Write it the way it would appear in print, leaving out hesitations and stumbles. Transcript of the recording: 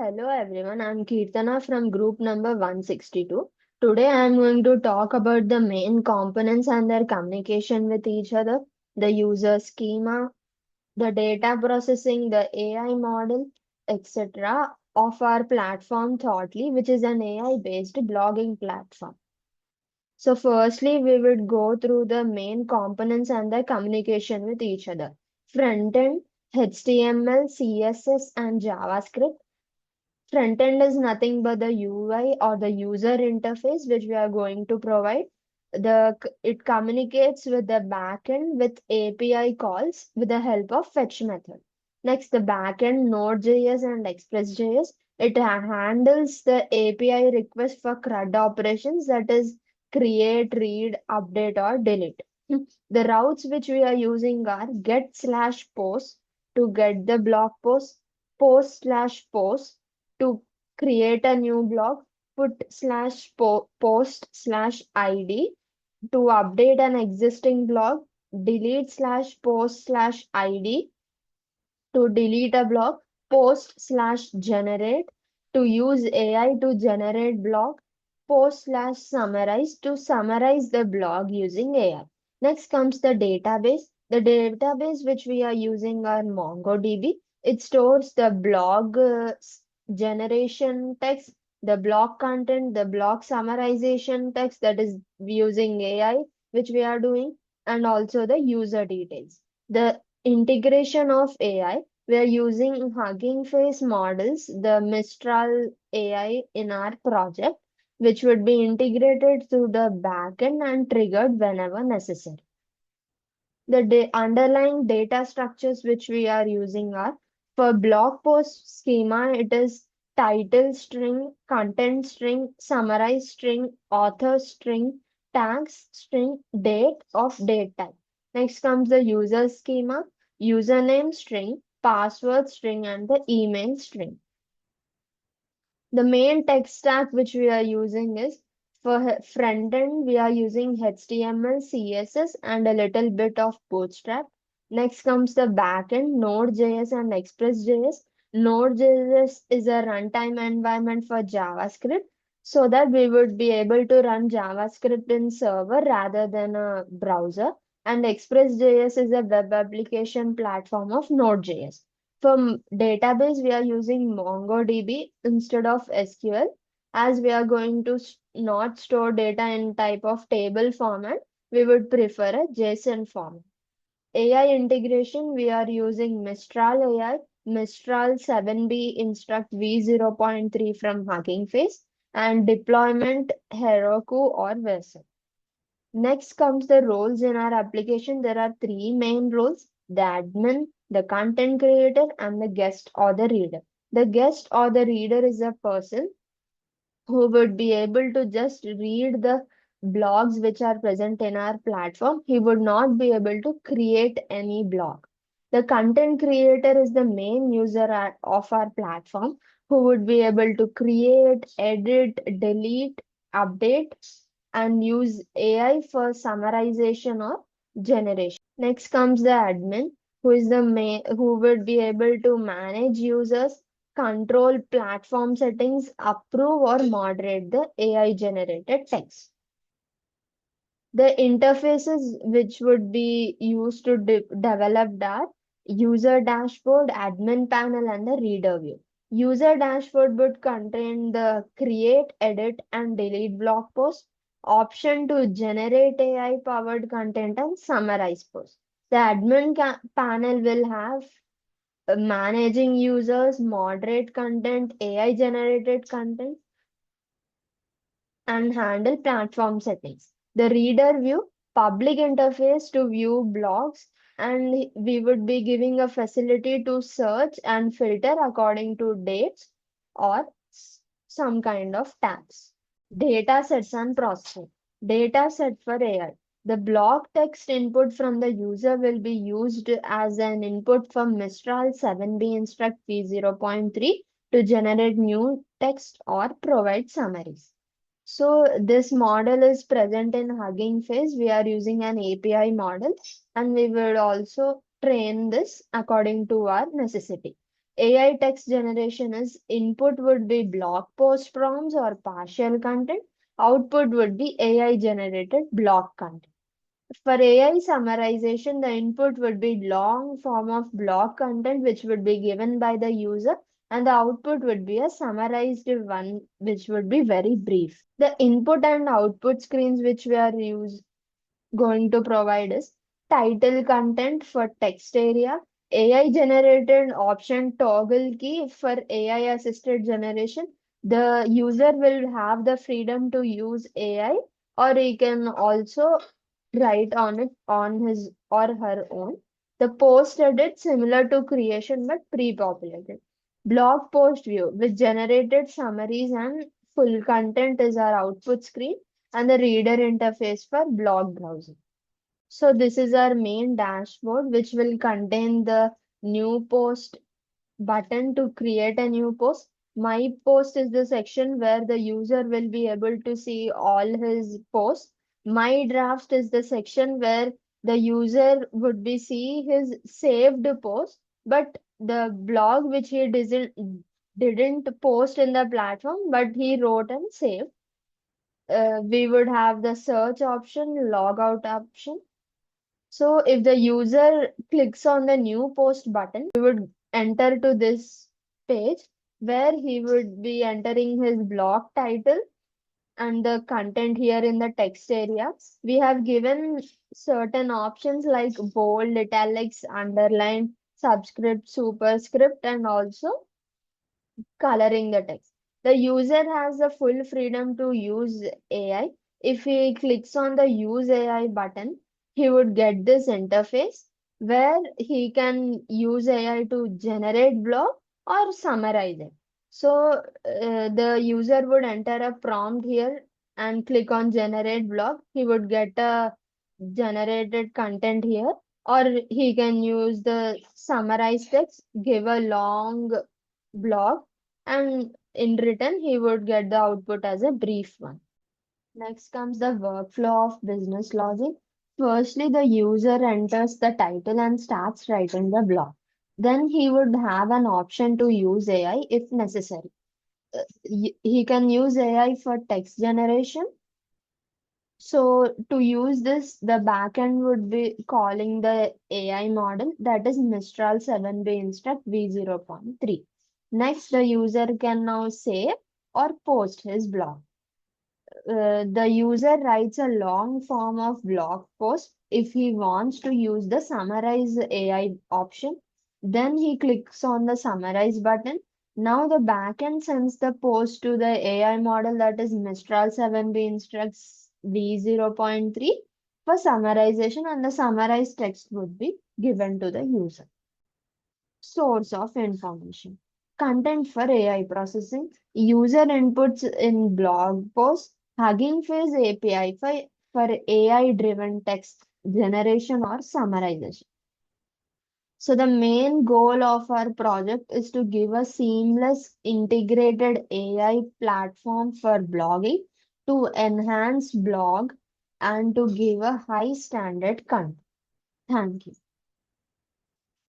Hello everyone, I'm Kirtana from group number 162. Today I'm going to talk about the main components and their communication with each other, the user schema, the data processing, the AI model, etc. of our platform Thoughtly, which is an AI-based blogging platform. So firstly, we would go through the main components and their communication with each other. Front end, HTML, CSS, and JavaScript. Front end is nothing but the UI or the user interface which we are going to provide. It communicates with the backend with API calls with the help of fetch method. Next, the backend Node.js and Express.js. It handles the API request for CRUD operations, that is create, read, update, or delete. The routes which we are using are get slash post to get the blog post, post slash post to create a new blog, put slash post slash id to update an existing blog, delete slash post slash id to delete a blog, post slash generate to use AI to generate blog, post slash summarize to summarize the blog using AI. Next comes the database. The database which we are using are MongoDB. It stores the blog generation text, the blog content, the blog summarization text, that is using AI, which we are doing, and also the user details. The integration of AI, we are using Hugging Face models, the Mistral AI in our project, which would be integrated to the backend and triggered whenever necessary. The underlying data structures which we are using are for blog post schema, it is title string, content string, summarize string, author string, tags string, date of date type. Next comes the user schema, username string, password string, and the email string. The main tech stack which we are using is for front end, we are using HTML, CSS, and a little bit of Bootstrap. Next comes the back end, Node.js and Express.js. Node.js is a runtime environment for JavaScript so that we would be able to run JavaScript in server rather than a browser. And Express.js is a web application platform of Node.js. For database, we are using MongoDB instead of SQL, as we are going to not store data in type of table format. We would prefer a JSON format. AI integration, we are using Mistral AI, Mistral 7B Instruct v0.3 from Hugging Face, and deployment Heroku or Vercel. Next comes the roles in our application. There are three main roles: the admin, the content creator, and the guest or the reader. The guest or the reader is a person who would be able to just read the blogs which are present in our platform. He would not be able to create any blog. The content creator is the main user of our platform who would be able to create, edit, delete, update, and use AI for summarization or generation. Next comes the admin, who is the who would be able to manage users, control platform settings, approve or moderate the AI generated text. The interfaces which would be used to develop that user dashboard, admin panel, and the reader view. User dashboard would contain the create, edit, and delete blog post, option to generate AI powered content, and summarize post. The admin panel will have managing users, moderate content, AI generated content, and handle platform settings. The reader view, public interface to view blogs, and we would be giving a facility to search and filter according to dates or some kind of tags. Data sets and processing. Data set for AI. The blog text input from the user will be used as an input from Mistral 7B Instruct v0.3 to generate new text or provide summaries. So this model is present in Hugging Face. We are using an API model and we will also train this according to our necessity. AI text generation is input would be blog post prompts or partial content. Output would be AI generated blog content. For AI summarization, the input would be long form of blog content which would be given by the user, and the output would be a summarized one which would be very brief. The input and output screens which we are going to provide is title content for text area, AI generated option toggle key for AI assisted generation. The user will have the freedom to use AI, or he can also write on it on his or her own. The post edit similar to creation but pre-populated. Blog post view with generated summaries and full content is our output screen, and the reader interface for blog browsing. So this is our main dashboard which will contain the new post button to create a new post. My post is the section where the user will be able to see all his posts. My draft is the section where the user would be see his saved post, but the blog which he didn't post in the platform, but he wrote and saved. We would have the search option, log out option. So if the user clicks on the new post button, he would enter to this page where he would be entering his blog title and the content here in the text area. We have given certain options like bold, italics, underline, subscript, superscript, and also coloring the text. The user has the full freedom to use AI. If he clicks on the use AI button, he would get this interface where he can use AI to generate blog or summarize it. So the user would enter a prompt here and click on generate blog. He would get a generated content here, or he can use the summarized text, give a long blog, and in return he would get the output as a brief one. Next comes the workflow of business logic. Firstly, the user enters the title and starts writing the blog. Then he would have an option to use AI if necessary. He can use AI for text generation. So to use this, the backend would be calling the AI model, that is Mistral 7B Instruct V0.3. Next, the user can now save or post his blog. The user writes a long form of blog post if he wants to use the summarize AI option. Then he clicks on the summarize button. Now the backend sends the post to the AI model, that is Mistral 7B Instructs V0.3 for summarization, and the summarized text would be given to the user. Source of information. Content for AI processing. User inputs in blog posts. Hugging Face API for AI-driven text generation or summarization. So the main goal of our project is to give a seamless integrated AI platform for blogging to enhance blog and to give a high standard content. Thank you.